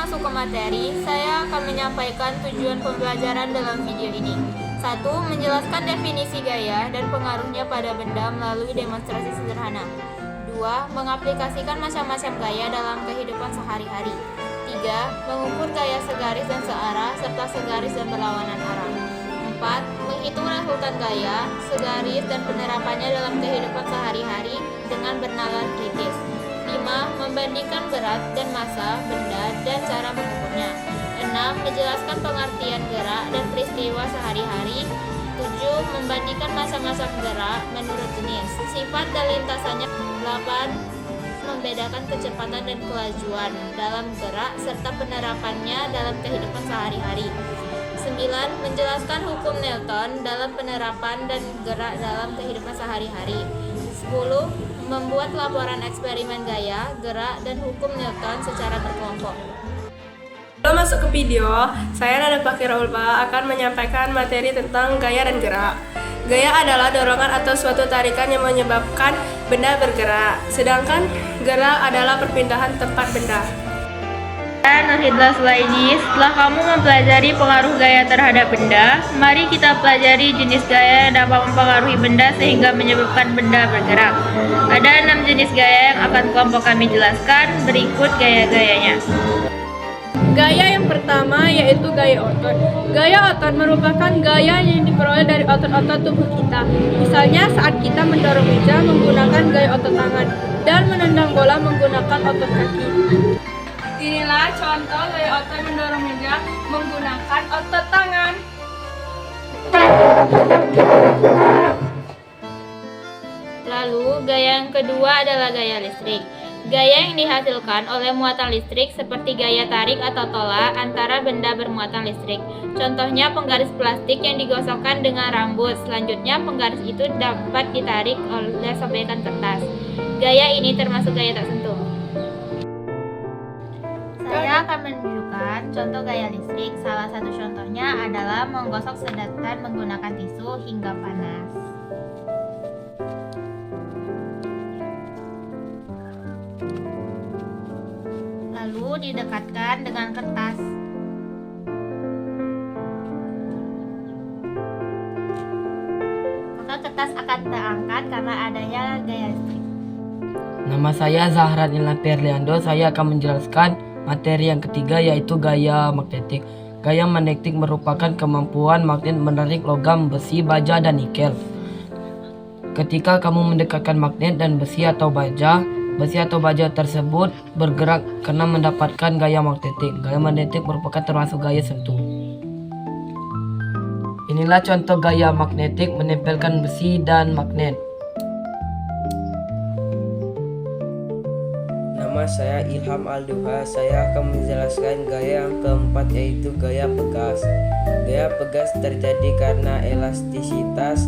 masuk ke materi, saya akan menyampaikan tujuan pembelajaran dalam video ini. 1. Menjelaskan definisi gaya dan pengaruhnya pada benda melalui demonstrasi sederhana. 2. Mengaplikasikan macam-macam gaya dalam kehidupan sehari-hari. 3. Mengukur gaya segaris dan searah serta segaris dan berlawanan arah. 4. Menghitung resultan gaya, segaris, dan penerapannya dalam kehidupan sehari-hari dengan bernalar kritis. 5. Membandingkan berat dan massa benda dan cara mengukurnya. 6. Menjelaskan pengertian gerak dan peristiwa sehari-hari. 7. Membandingkan macam-macam gerak menurut jenis, sifat dan lintasannya. 8. Membedakan kecepatan dan kelajuan dalam gerak serta penerapannya dalam kehidupan sehari-hari. 9. Menjelaskan hukum Newton dalam penerapan dan gerak dalam kehidupan sehari-hari. 10. Membuat laporan eksperimen gaya, gerak, dan hukum Newton secara berkelompok. Sebelum masuk ke video, saya Nada Fakira Ulfa akan menyampaikan materi tentang gaya dan gerak. Gaya adalah dorongan atau suatu tarikan yang menyebabkan benda bergerak, sedangkan gerak adalah perpindahan tempat benda. Saya Nurhidlah Sulaidi. Setelah kamu mempelajari pengaruh gaya terhadap benda, mari kita pelajari jenis gaya yang dapat mempengaruhi benda sehingga menyebabkan benda bergerak. Ada 6 jenis gaya yang akan kelompok kami jelaskan. Berikut gaya-gayanya. Gaya yang pertama yaitu gaya otot. Gaya otot merupakan gaya yang diperoleh dari otot-otot tubuh kita. Misalnya saat kita mendorong meja menggunakan gaya otot tangan dan menendang bola menggunakan otot kaki. Inilah contoh gaya otot mendorong meja menggunakan otot tangan. Lalu, gaya yang kedua adalah gaya listrik. Gaya yang dihasilkan oleh muatan listrik seperti gaya tarik atau tolak antara benda bermuatan listrik. Contohnya penggaris plastik yang digosokkan dengan rambut. Selanjutnya penggaris itu dapat ditarik oleh sobekan kertas. Gaya ini termasuk gaya tak sentuh. Saya akan menunjukkan contoh gaya listrik. Salah satu contohnya adalah menggosok sedotan menggunakan tisu hingga panas. Lalu didekatkan dengan kertas. Maka kertas akan terangkat karena adanya gaya listrik. Nama saya Zahran Ilham Perliando. Saya akan menjelaskan materi yang ketiga yaitu gaya magnetik. Gaya magnetik merupakan kemampuan magnet menarik logam, besi, baja, dan nikel. Ketika kamu mendekatkan magnet dan besi atau baja tersebut bergerak karena mendapatkan gaya magnetik. Gaya magnetik merupakan termasuk gaya sentuh. Inilah contoh gaya magnetik menempelkan besi dan magnet. Nama saya Ilham Alduha. Saya akan menjelaskan gaya yang keempat yaitu gaya pegas. Gaya pegas terjadi karena elastisitas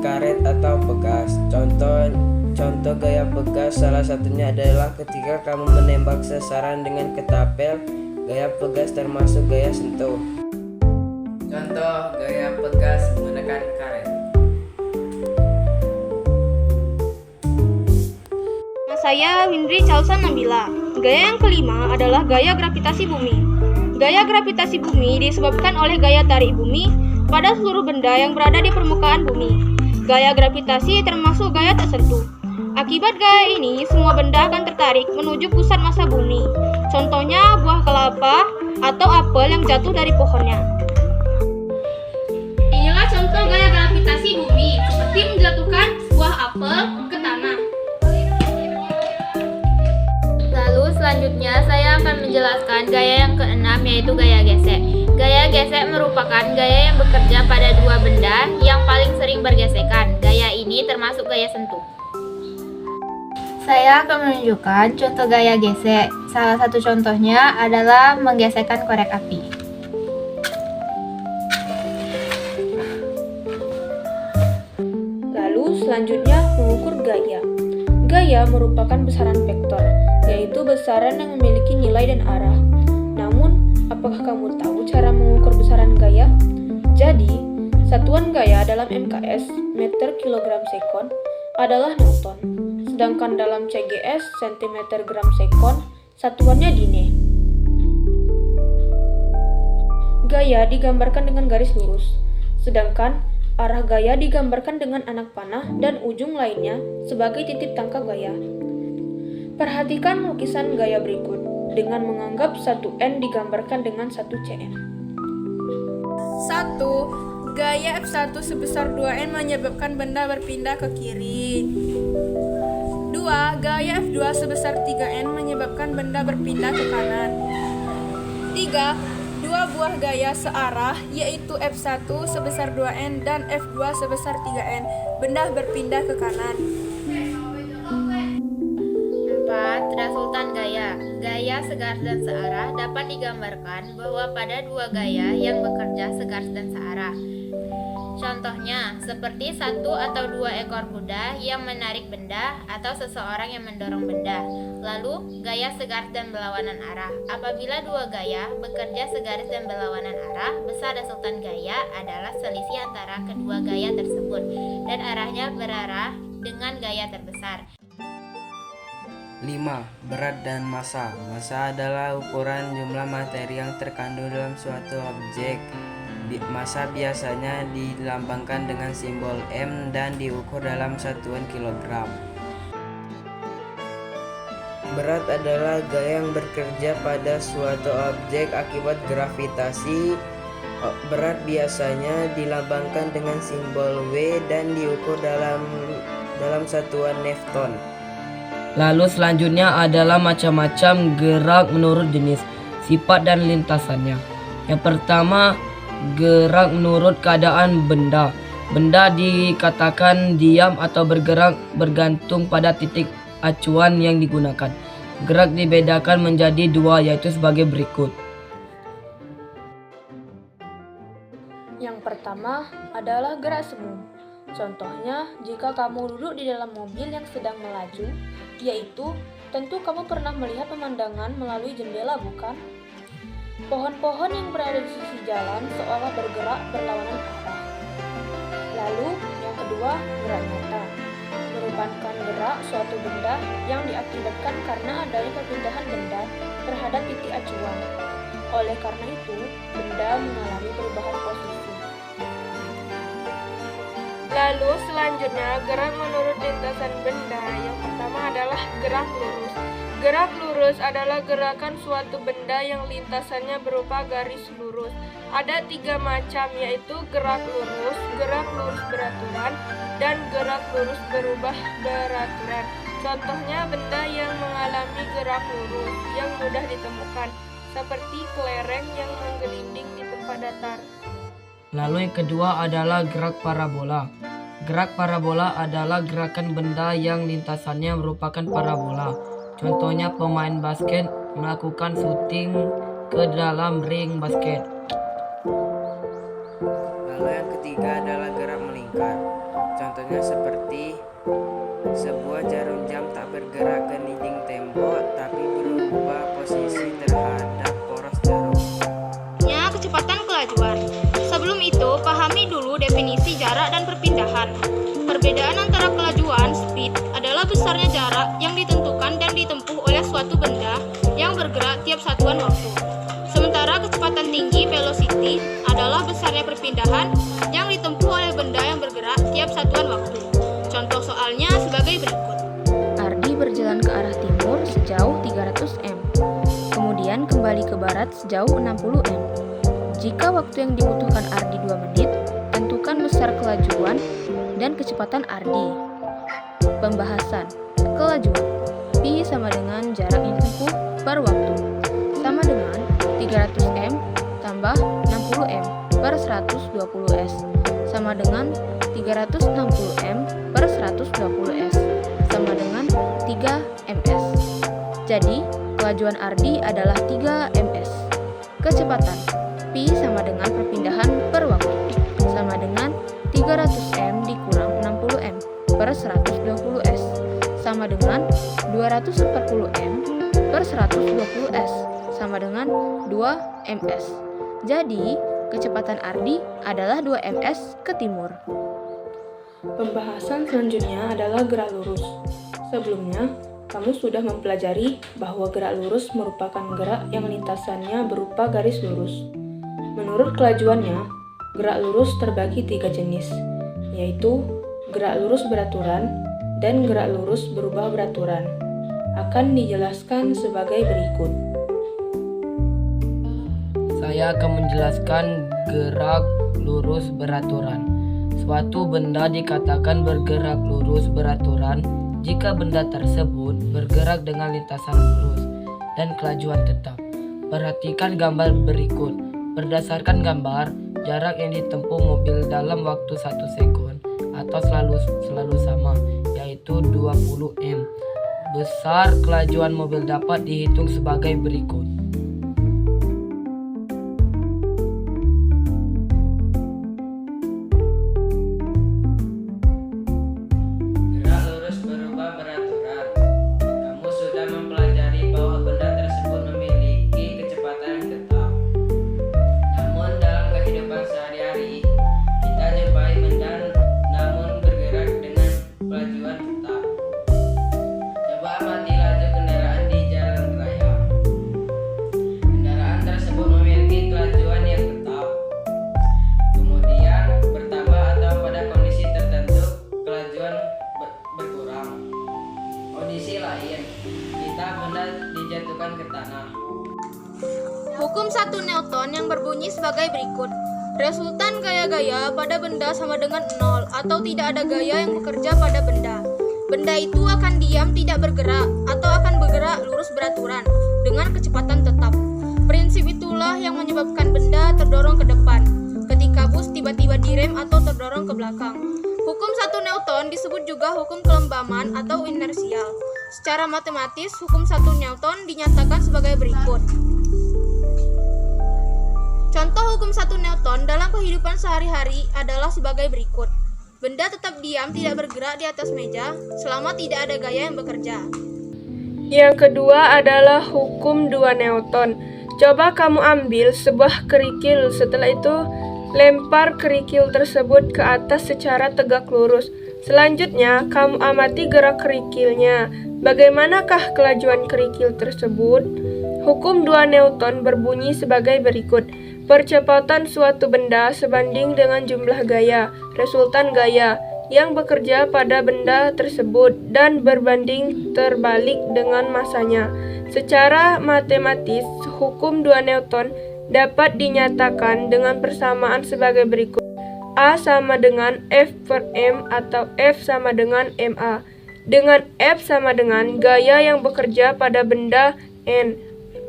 karet atau pegas. Contoh gaya pegas salah satunya adalah ketika kamu menembak sasaran dengan ketapel. Gaya pegas termasuk gaya sentuh. Contoh gaya pegas menekan karet. Saya Windri Chalsan Nabila. Gaya yang kelima adalah gaya gravitasi bumi. Gaya gravitasi bumi disebabkan oleh gaya tarik bumi pada seluruh benda yang berada di permukaan bumi. Gaya gravitasi termasuk gaya tak sentuh. Akibat gaya ini, semua benda akan tertarik menuju pusat massa bumi. Contohnya buah kelapa atau apel yang jatuh dari pohonnya. Inilah contoh gaya gravitasi bumi, seperti menjatuhkan buah apel ke tanah. Lalu selanjutnya saya akan menjelaskan gaya yang keenam yaitu gaya gesek. Gaya gesek merupakan gaya yang bekerja pada dua benda yang paling sering bergesekan. Gaya ini termasuk gaya sentuh. Saya akan menunjukkan contoh gaya gesek. Salah satu contohnya adalah menggesekkan korek api. Lalu selanjutnya mengukur gaya. Gaya merupakan besaran vektor, yaitu besaran yang memiliki nilai dan arah. Namun, apakah kamu tahu cara mengukur besaran gaya? Jadi, satuan gaya dalam MKS, meter kilogram sekon, adalah Newton. Sedangkan dalam CGS, cm gram sekon, satuannya Dine. gaya digambarkan dengan garis lurus, sedangkan arah gaya digambarkan dengan anak panah dan ujung lainnya sebagai titik tangkap gaya. Perhatikan lukisan gaya berikut dengan menganggap 1N digambarkan dengan 1CM. 1. Gaya F1 sebesar 2N menyebabkan benda berpindah ke kiri. 2. Gaya F2 sebesar 3N menyebabkan benda berpindah ke kanan. 3. Dua buah gaya searah yaitu F1 sebesar 2N dan F2 sebesar 3N, benda berpindah ke kanan. 4. Resultan gaya. Gaya segaris dan searah dapat digambarkan bahwa pada dua gaya yang bekerja segaris dan searah. Contohnya, seperti satu atau dua ekor kuda yang menarik benda atau seseorang yang mendorong benda. Lalu, gaya segaris dan berlawanan arah. Apabila dua gaya bekerja segaris dan berlawanan arah, besar resultan gaya adalah selisih antara kedua gaya tersebut dan arahnya berarah dengan gaya terbesar. 5. Berat dan massa. Massa adalah ukuran jumlah materi yang terkandung dalam suatu objek. Massa biasanya dilambangkan dengan simbol M dan diukur dalam satuan kilogram. Berat adalah gaya yang bekerja pada suatu objek akibat gravitasi. Berat biasanya dilambangkan dengan simbol W dan diukur dalam satuan Newton. Lalu selanjutnya adalah macam-macam gerak menurut jenis, sifat dan lintasannya. Yang pertama, gerak menurut keadaan benda. Benda dikatakan diam atau bergerak bergantung pada titik acuan yang digunakan. Gerak dibedakan menjadi dua, yaitu sebagai berikut. Yang pertama adalah gerak semu. Contohnya, jika kamu duduk di dalam mobil yang sedang melaju, yaitu tentu kamu pernah melihat pemandangan melalui jendela, bukan? Pohon-pohon yang berada di sisi jalan seolah bergerak berlawanan arah. Lalu, yang kedua, gerak nyata. Merupakan gerak suatu benda yang diakibatkan karena adanya perpindahan benda terhadap titik acuan. Oleh karena itu, benda mengalami perubahan posisi. Lalu selanjutnya gerak menurut lintasan benda. Yang pertama adalah gerak lurus. Gerak lurus adalah gerakan suatu benda yang lintasannya berupa garis lurus. Ada 3 macam, yaitu gerak lurus beraturan, dan gerak lurus berubah beraturan. Contohnya benda yang mengalami gerak lurus yang mudah ditemukan, seperti kelereng yang menggelinding di tempat datar. Lalu yang kedua adalah gerak parabola. Gerak parabola adalah gerakan benda yang lintasannya merupakan parabola. Contohnya pemain basket melakukan syuting ke dalam ring basket. Lalu yang ketiga adalah gerak melingkar. Contohnya seperti sebuah jarum jam tak bergerak ke dinding tembok tapi berubah posisi terhadap poros jarum. Kecepatan kelajuan. Sebelum itu, pahami dulu definisi jarak dan perpindahan. Perbedaan antara kelajuan, speed, adalah besarnya jarak yang ditentukan dan ditempuh oleh suatu benda yang bergerak tiap satuan waktu. Sementara kecepatan tinggi, velocity, adalah besarnya perpindahan yang ditempuh oleh benda yang bergerak tiap satuan waktu. Contoh soalnya sebagai berikut. Ardi berjalan ke arah timur sejauh 300 m, kemudian kembali ke barat sejauh 60 m. Jika waktu yang dibutuhkan Ardi 2 menit, tentukan besar kelajuan dan kecepatan Ardi. Pembahasan. Kelajuan Pi sama dengan jarak yang ditempuh per waktu, sama dengan 300 m tambah 60 m per 120 s, sama dengan 360 m per 120 s, sama dengan 3 ms. Jadi, kelajuan Ardi adalah 3 ms. Kecepatan Pi sama dengan perpindahan per waktu, sama dengan 300 m dikurang 60 m per 120 s, sama dengan 240 m per 120 s, sama dengan 2 ms. Jadi, kecepatan Ardi adalah 2 ms ke timur. Pembahasan selanjutnya adalah gerak lurus. Sebelumnya, kamu sudah mempelajari bahwa gerak lurus merupakan gerak yang lintasannya berupa garis lurus. Menurut kelajuannya, gerak lurus terbagi 3 jenis, yaitu gerak lurus beraturan dan gerak lurus berubah beraturan. Akan dijelaskan sebagai berikut. Saya akan menjelaskan gerak lurus beraturan. Suatu benda dikatakan bergerak lurus beraturan jika benda tersebut bergerak dengan lintasan lurus dan kelajuan tetap. Perhatikan gambar berikut. Berdasarkan gambar, jarak yang ditempuh mobil dalam waktu 1 sekon atau selalu sama, yaitu 20 m. Besar kelajuan mobil dapat dihitung sebagai berikut. Gerak lurus berubah beraturan. Kamu sudah mempelajari bahwa benda tersebut memiliki kecepatan yang tetap. Namun dalam kehidupan sehari-hari, kita jumpai benda namun bergerak dengan kelajuan tetap. Coba amati laju kendaraan di jalan raya. Kendaraan tersebut memiliki kelajuan yang tetap. Kemudian bertambah atau pada kondisi tertentu kelajuan berkurang. Kondisi lain, kita benda dijatuhkan ke tanah. Hukum 1 Newton yang berbunyi sebagai berikut. Resultan gaya-gaya pada benda sama dengan 0 atau tidak ada gaya yang bekerja pada benda. Benda itu akan diam tidak bergerak atau akan bergerak lurus beraturan dengan kecepatan tetap. Prinsip itulah yang menyebabkan benda terdorong ke depan ketika bus tiba-tiba direm atau terdorong ke belakang. Hukum 1 Newton disebut juga hukum kelembaman atau inersial. Secara matematis, hukum 1 Newton dinyatakan sebagai berikut. Contoh hukum 1 Newton dalam kehidupan sehari-hari adalah sebagai berikut. Benda tetap diam tidak bergerak di atas meja selama tidak ada gaya yang bekerja. Yang kedua adalah hukum 2 Newton. Coba kamu ambil sebuah kerikil, setelah itu lempar kerikil tersebut ke atas secara tegak lurus. Selanjutnya, kamu amati gerak kerikilnya. Bagaimanakah kelajuan kerikil tersebut? Hukum 2 Newton berbunyi sebagai berikut. Percepatan suatu benda sebanding dengan jumlah gaya, resultan gaya, yang bekerja pada benda tersebut dan berbanding terbalik dengan masanya. Secara matematis, hukum 2 Newton dapat dinyatakan dengan persamaan sebagai berikut. A sama dengan F per M atau F sama dengan MA. Dengan F sama dengan gaya yang bekerja pada benda N,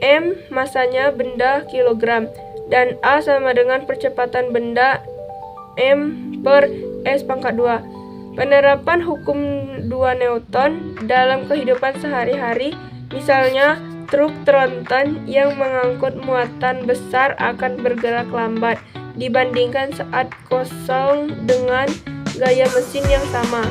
M masanya benda kilogram, dan A sama dengan percepatan benda M per S pangkat 2. Penerapan hukum 2 Newton dalam kehidupan sehari-hari, misalnya truk tronton yang mengangkut muatan besar akan bergerak lambat dibandingkan saat kosong dengan gaya mesin yang sama.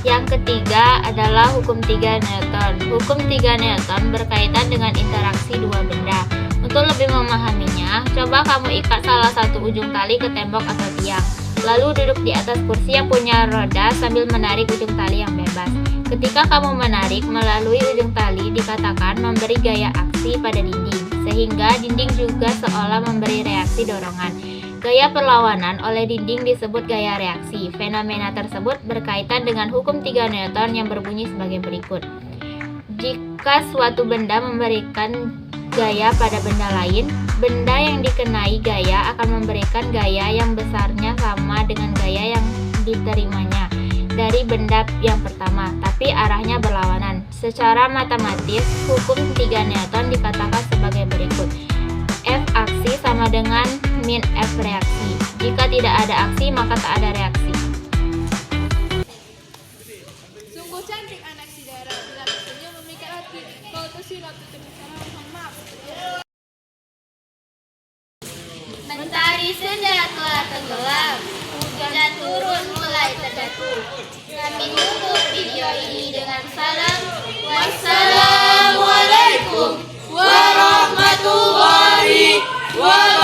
Yang ketiga adalah hukum 3 Newton. Hukum 3 Newton berkaitan dengan interaksi dua benda. Untuk lebih memahaminya, coba kamu ikat salah satu ujung tali ke tembok atau tiang, lalu duduk di atas kursi yang punya roda sambil menarik ujung tali yang bebas. Ketika kamu menarik melalui ujung tali, dikatakan memberi gaya aksi pada dinding, sehingga dinding juga seolah memberi reaksi dorongan. Gaya perlawanan oleh dinding disebut gaya reaksi. Fenomena tersebut berkaitan dengan hukum 3 Newton yang berbunyi sebagai berikut. Jika suatu benda memberikan gaya pada benda lain, benda yang dikenai gaya akan memberikan gaya yang besarnya sama dengan gaya yang diterimanya dari benda yang pertama, tapi arahnya berlawanan. Secara matematis, hukum 3 Newton dikatakan sebagai berikut. F aksi sama dengan min F reaksi. Jika tidak ada aksi, maka tak ada reaksi. Sungguh cantik anak si Dara, bila tersenyum memikat hati, kau tersirat untuk bicara mohon maaf. Mentari senja telah tenggelam, hujan turun mulai terjatuh. Kami tutup video ini dengan salam. Wassalamualaikum warahmatullahi wabarakatuh.